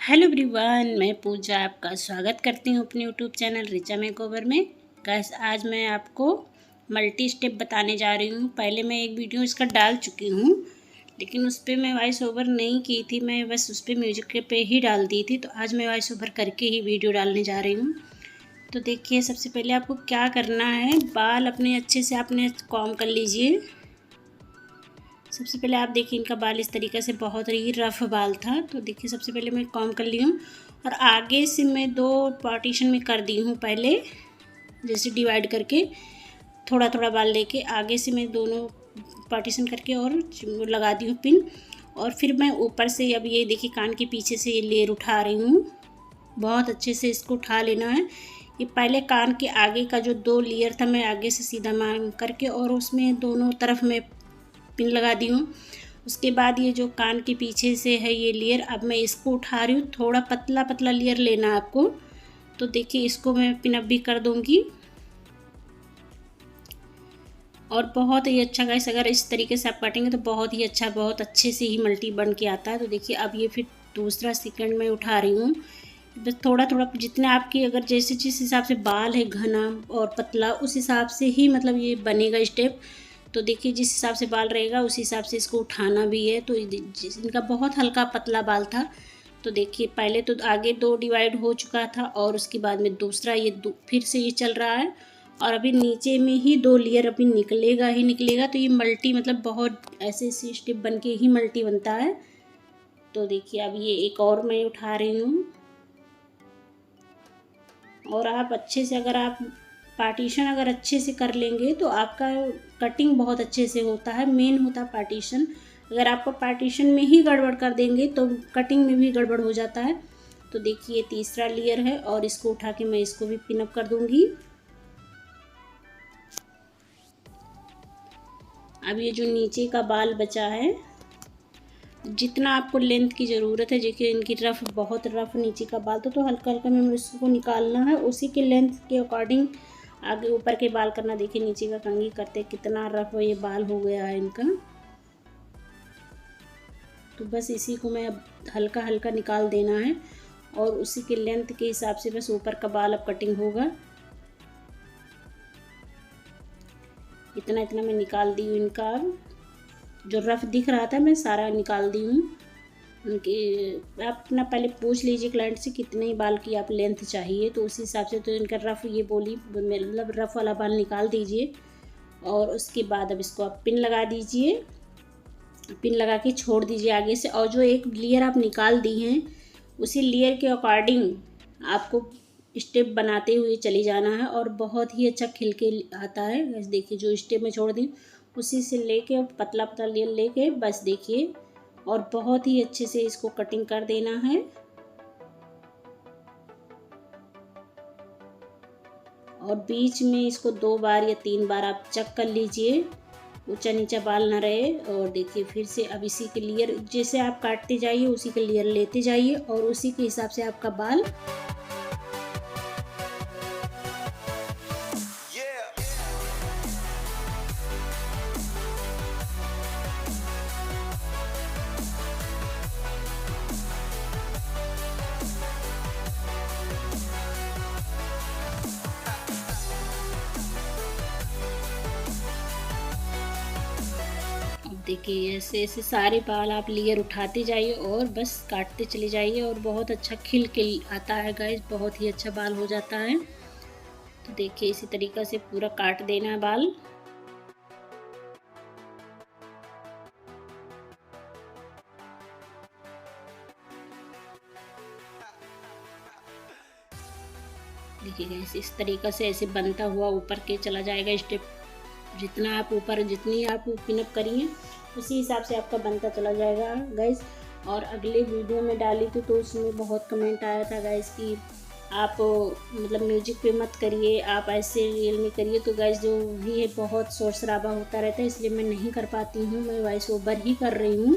Hello everyone, मैं पूजा आपका स्वागत करती हूँ अपने यूट्यूब चैनल रिचा मेकओवर में। गाइस, आज मैं आपको मल्टी स्टेप बताने जा रही हूँ। पहले मैं एक वीडियो इसका डाल चुकी हूँ, लेकिन उस पर मैं वॉइस ओवर नहीं की थी। मैं बस उस पर म्यूजिक पे ही डाल दी थी। तो आज मैं वॉइस ओवर करके ही वीडियो डालने जा रही हूँ। तो देखिए, सबसे पहले आपको क्या करना है, बाल अपने अच्छे से आपने कॉम्ब कर लीजिए। सबसे पहले आप देखिए, इनका बाल इस तरीके से बहुत ही रफ़ बाल था। तो देखिए, सबसे पहले मैं कॉम्ब कर ली हूँ और आगे से मैं 2 पार्टीशन में कर दी हूँ। पहले जैसे डिवाइड करके थोड़ा थोड़ा बाल लेके आगे से मैं दोनों पार्टीशन करके और लगा दी हूँ पिन। और फिर मैं ऊपर से अब ये देखिए, कान के पीछे से ये लेयर उठा रही हूँ। बहुत अच्छे से इसको उठा लेना है। ये पहले कान के आगे का जो 2 लेयर था, मैं आगे से सीधा मान करके और उसमें दोनों तरफ में पिन लगा दी हूँ। उसके बाद ये जो कान के पीछे से है ये लेयर, अब मैं इसको उठा रही हूँ। थोड़ा पतला पतला लेयर लेना आपको। तो देखिए, इसको मैं पिन अप भी कर दूँगी। और बहुत ही अच्छा गाइस, अगर इस तरीके से आप काटेंगे तो बहुत ही अच्छा, बहुत अच्छे से ही मल्टी बन के आता है। तो देखिए, अब ये फिर दूसरा सेकंड में उठा रही हूँ। बस थोड़ा थोड़ा, जितना आपकी अगर जैसे जिस हिसाब से बाल है घना और पतला, उस हिसाब से ही मतलब ये बनेगा स्टेप। तो देखिए, जिस हिसाब से बाल रहेगा उस हिसाब से इसको उठाना भी है। तो इनका बहुत हल्का पतला बाल था। तो देखिए, पहले तो आगे 2 डिवाइड हो चुका था और उसके बाद में दूसरा ये फिर से ये चल रहा है। और अभी नीचे में ही 2 लेयर अभी निकलेगा ही निकलेगा। तो ये मल्टी मतलब बहुत ऐसे ऐसे स्टेप बन के ही मल्टी बनता है। तो देखिए, अब ये एक और मैं उठा रही हूँ। और आप अच्छे से, अगर आप पार्टीशन अगर अच्छे से कर लेंगे तो आपका कटिंग बहुत अच्छे से होता है। मेन होता है पार्टीशन। अगर आपको पार्टीशन में ही गड़बड़ कर देंगे तो कटिंग में भी गड़बड़ हो जाता है। तो देखिए, तीसरा लेयर है और इसको उठा के मैं इसको भी पिन अप कर दूंगी। अब ये जो नीचे का बाल बचा है, जितना आपको लेंथ की ज़रूरत है, देखिए इनकी रफ़, बहुत रफ़ नीचे का बाल तो हल्का हल्का में इसको निकालना है। उसी के लेंथ के अकॉर्डिंग आगे ऊपर के बाल करना। देखिए, नीचे का कंघी करते कितना रफ़ ये बाल हो गया है इनका। तो बस इसी को मैं अब हल्का हल्का निकाल देना है और उसी के लेंथ के हिसाब से बस ऊपर का बाल अब कटिंग होगा। इतना इतना मैं निकाल दी हूँ इनका। अब जो रफ़ दिख रहा था मैं सारा निकाल दी हूँ। उनके आप अपना पहले पूछ लीजिए क्लाइंट से कितने बाल की आप लेंथ चाहिए, तो उसी हिसाब से तो इनका रफ़ ये बोली मतलब रफ़ वाला बाल निकाल दीजिए। और उसके बाद अब इसको आप पिन लगा दीजिए। पिन लगा के छोड़ दीजिए आगे से। और जो एक लेयर आप निकाल दी हैं, उसी लेयर के अकॉर्डिंग आपको स्टेप बनाते हुए चली जाना है और बहुत ही अच्छा खिल के आता है। बस देखिए, जो स्टेप में छोड़ दी उसी से लेके पतला पतला लेयर लेके बस देखिए, और बहुत ही अच्छे से इसको कटिंग कर देना है। और बीच में इसको 2 बार या 3 बार आप चेक कर लीजिए, ऊंचा नीचा बाल ना रहे। और देखिए, फिर से अब इसी के लेयर जैसे आप काटते जाइए उसी के लेयर लेते जाइए और उसी के हिसाब से आपका बाल। देखिए, ऐसे ऐसे सारे बाल आप लेयर उठाते जाइए और बस काटते चले जाइए और बहुत अच्छा खिल के आता है गाइस, बहुत ही अच्छा बाल हो जाता है। तो देखिए, इसी तरीक़ा से पूरा काट देना है बाल। देखिए गाइस, इस तरीक़ा से ऐसे बनता हुआ ऊपर के चला जाएगा स्टेप। जितना आप ऊपर, जितनी आप पिनअप करिए उसी हिसाब से आपका बनता चला जाएगा गाइस। और अगले वीडियो में डाली थी तो उसमें बहुत कमेंट आया था गाइस कि आप मतलब म्यूजिक पे मत करिए, आप ऐसे रियल में करिए। तो गाइस, जो भी है बहुत शोर शराबा होता रहता है, इसलिए मैं नहीं कर पाती हूँ। मैं वॉइस ओवर ही कर रही हूँ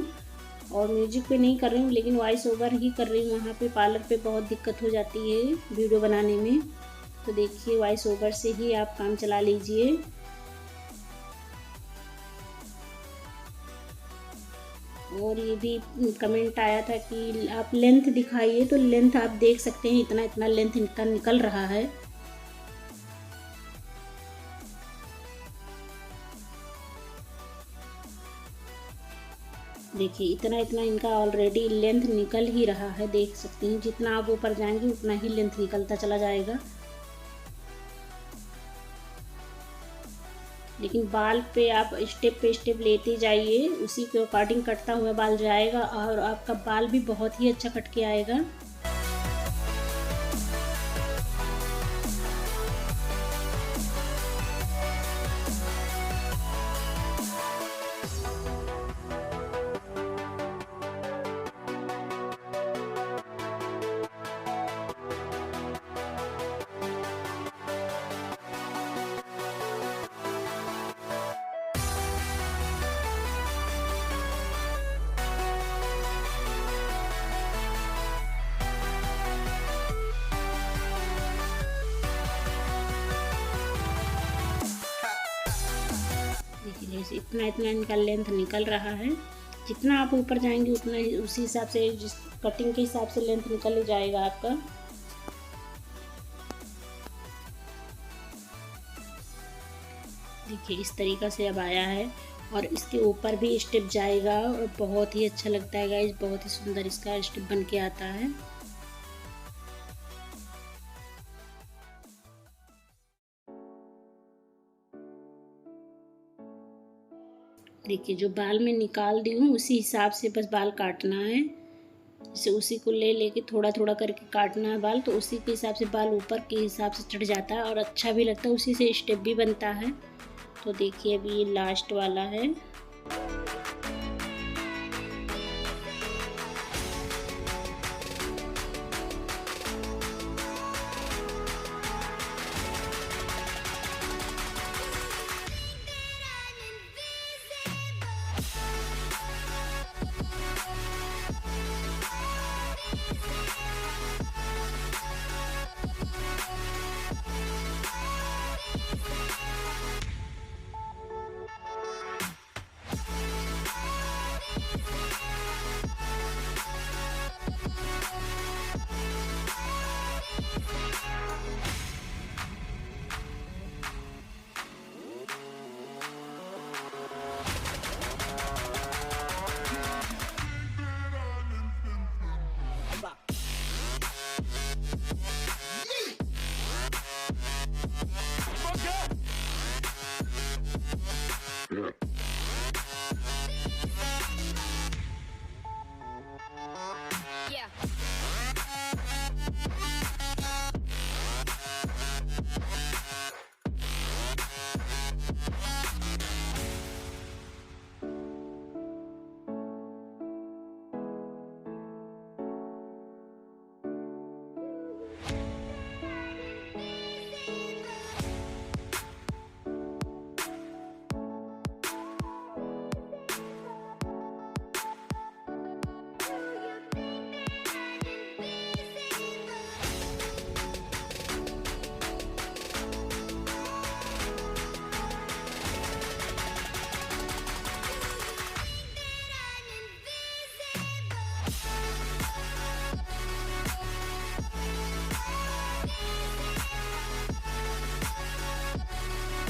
और म्यूजिक पे नहीं कर रही हूँ, लेकिन वॉइस ओवर ही कर रही हूँ। वहाँ पे पार्लर पे बहुत दिक्कत हो जाती है वीडियो बनाने में। तो देखिए, वॉइस ओवर से ही आप काम चला लीजिए। और ये भी कमेंट आया था कि आप लेंथ दिखाइए, तो लेंथ आप देख सकते हैं इतना इतना लेंथ इनका निकल रहा है। देखिए इतना इतना इनका ऑलरेडी लेंथ निकल ही रहा है, देख सकते हैं। जितना आप ऊपर जाएंगे उतना ही लेंथ निकलता चला जाएगा। लेकिन बाल पे आप स्टेप पे स्टेप लेते जाइए, उसी के अकॉर्डिंग कटता हुआ बाल जाएगा और आपका बाल भी बहुत ही अच्छा कट के आएगा। देखिए जैसे इतना इतना इनका लेंथ निकल रहा है। जितना आप ऊपर जाएंगे उतना ही उसी हिसाब से, जिस कटिंग के हिसाब से लेंथ निकल ही जाएगा आपका। देखिए इस तरीक़ा से अब आया है और इसके ऊपर भी स्टेप जाएगा और बहुत ही अच्छा लगता है गाइस, बहुत ही सुंदर इसका स्टेप बन के आता है। देखिए जो बाल में निकाल दी हूँ उसी हिसाब से बस बाल काटना है। जैसे उसी को ले लेके थोड़ा थोड़ा करके काटना है बाल, तो उसी के हिसाब से बाल ऊपर के हिसाब से चढ़ जाता है और अच्छा भी लगता है, उसी से स्टेप भी बनता है। तो देखिए अभी ये लास्ट वाला है।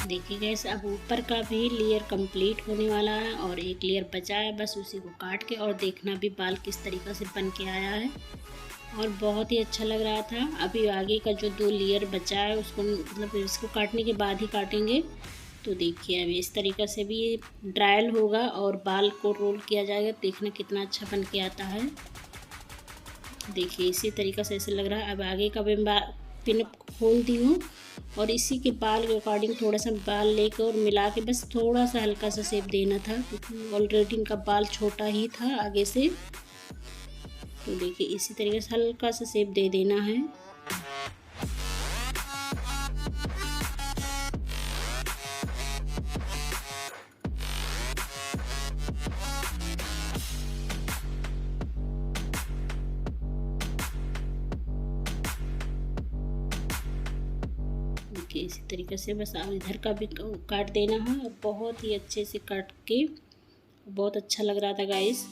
देखिए गैस अब ऊपर का भी लेयर कंप्लीट होने वाला है और एक लेयर बचा है, बस उसी को काट के और देखना भी बाल किस तरीक़े से बन के आया है और बहुत ही अच्छा लग रहा था। अभी आगे का जो 2 लेयर बचा है उसको मतलब इसको काटने के बाद ही काटेंगे। तो देखिए अभी इस तरीक़े से भी ये ड्रायल होगा और बाल को रोल किया जाएगा, देखना कितना अच्छा बन के आता है। देखिए इसी तरीक़े से ऐसे लग रहा है। अब आगे का भी पिन खोल दी हूँ और इसी के बाल के अकॉर्डिंग थोड़ा सा बाल लेकर और मिला के बस थोड़ा सा हल्का सा शेप देना था, क्योंकि ऑलरेडी इनका बाल छोटा ही था आगे से। तो देखिए इसी तरीके से हल्का सा शेप दे देना है। देखिए इसी तरीके से बस इधर का भी काट देना है और बहुत ही अच्छे से काट के बहुत अच्छा लग रहा था गाइस।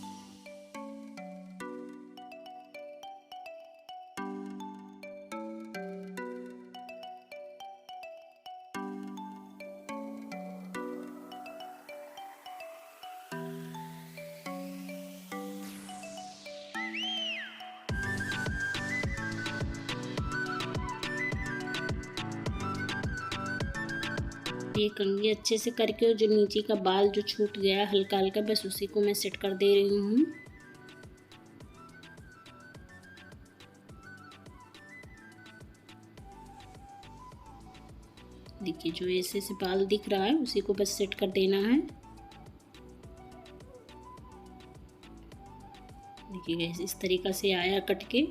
ये कंघी अच्छे से करके जो नीचे का बाल जो छूट गया हल्का हल्का, बस उसी को मैं सेट कर दे रही हूँ। देखिए जो ऐसे से बाल दिख रहा है उसी को बस सेट कर देना है। देखिए गाइस इस तरीक़ा से आया कट के।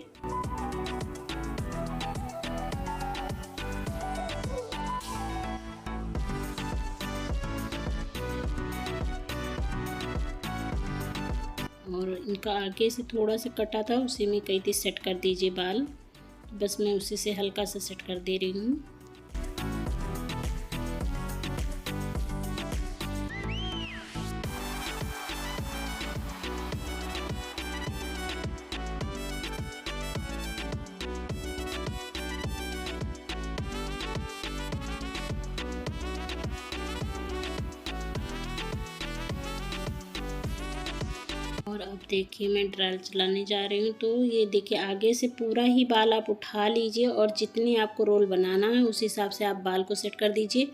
और इनका आगे से थोड़ा सा कटा था, उसी में कही थी सेट कर दीजिए बाल, बस मैं उसी से हल्का सा सेट कर दे रही हूँ। और अब देखिए मैं ड्रायल चलाने जा रही हूँ। तो ये देखिए आगे से पूरा ही बाल आप उठा लीजिए और जितनी आपको रोल बनाना है उस हिसाब से आप बाल को सेट कर दीजिए।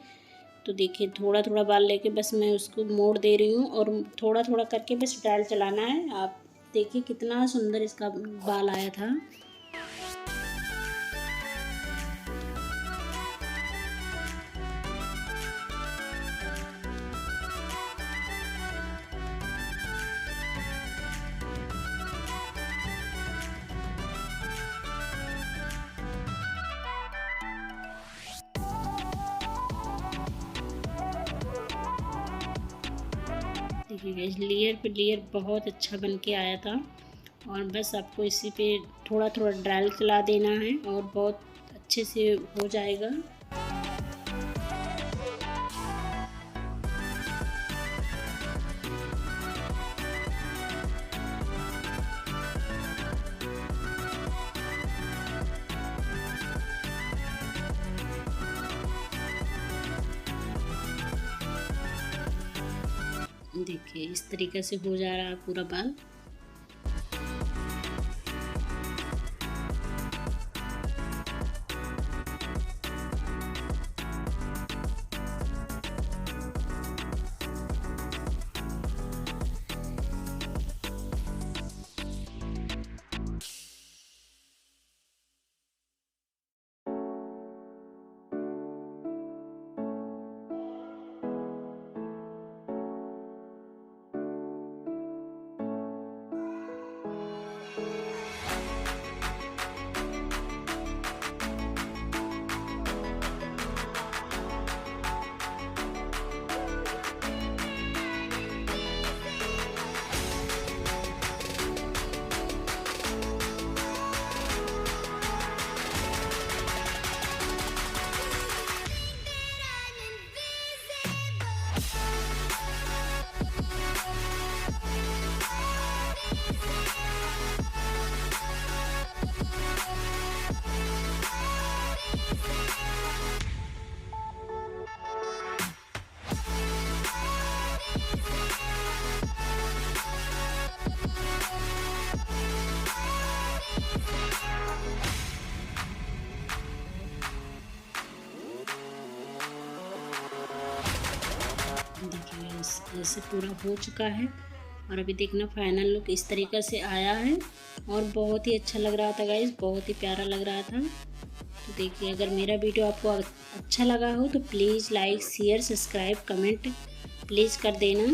तो देखिए थोड़ा थोड़ा बाल लेके बस मैं उसको मोड़ दे रही हूँ और थोड़ा थोड़ा करके बस ड्रायल चलाना है। आप देखिए कितना सुंदर इसका बाल आया था। देखिए गाइस लेयर पे लेयर बहुत अच्छा बन के आया था। और बस आपको इसी पे थोड़ा थोड़ा ड्रायल चला देना है और बहुत अच्छे से हो जाएगा। देखिए इस तरीके से हो जा रहा है पूरा बाल। देखिए ऐसे पूरा हो चुका है और अभी देखना फाइनल लुक इस तरीक़े से आया है और बहुत ही अच्छा लग रहा था गाइस, बहुत ही प्यारा लग रहा था। तो देखिए अगर मेरा वीडियो आपको अच्छा लगा हो तो please like share subscribe comment please कर देना।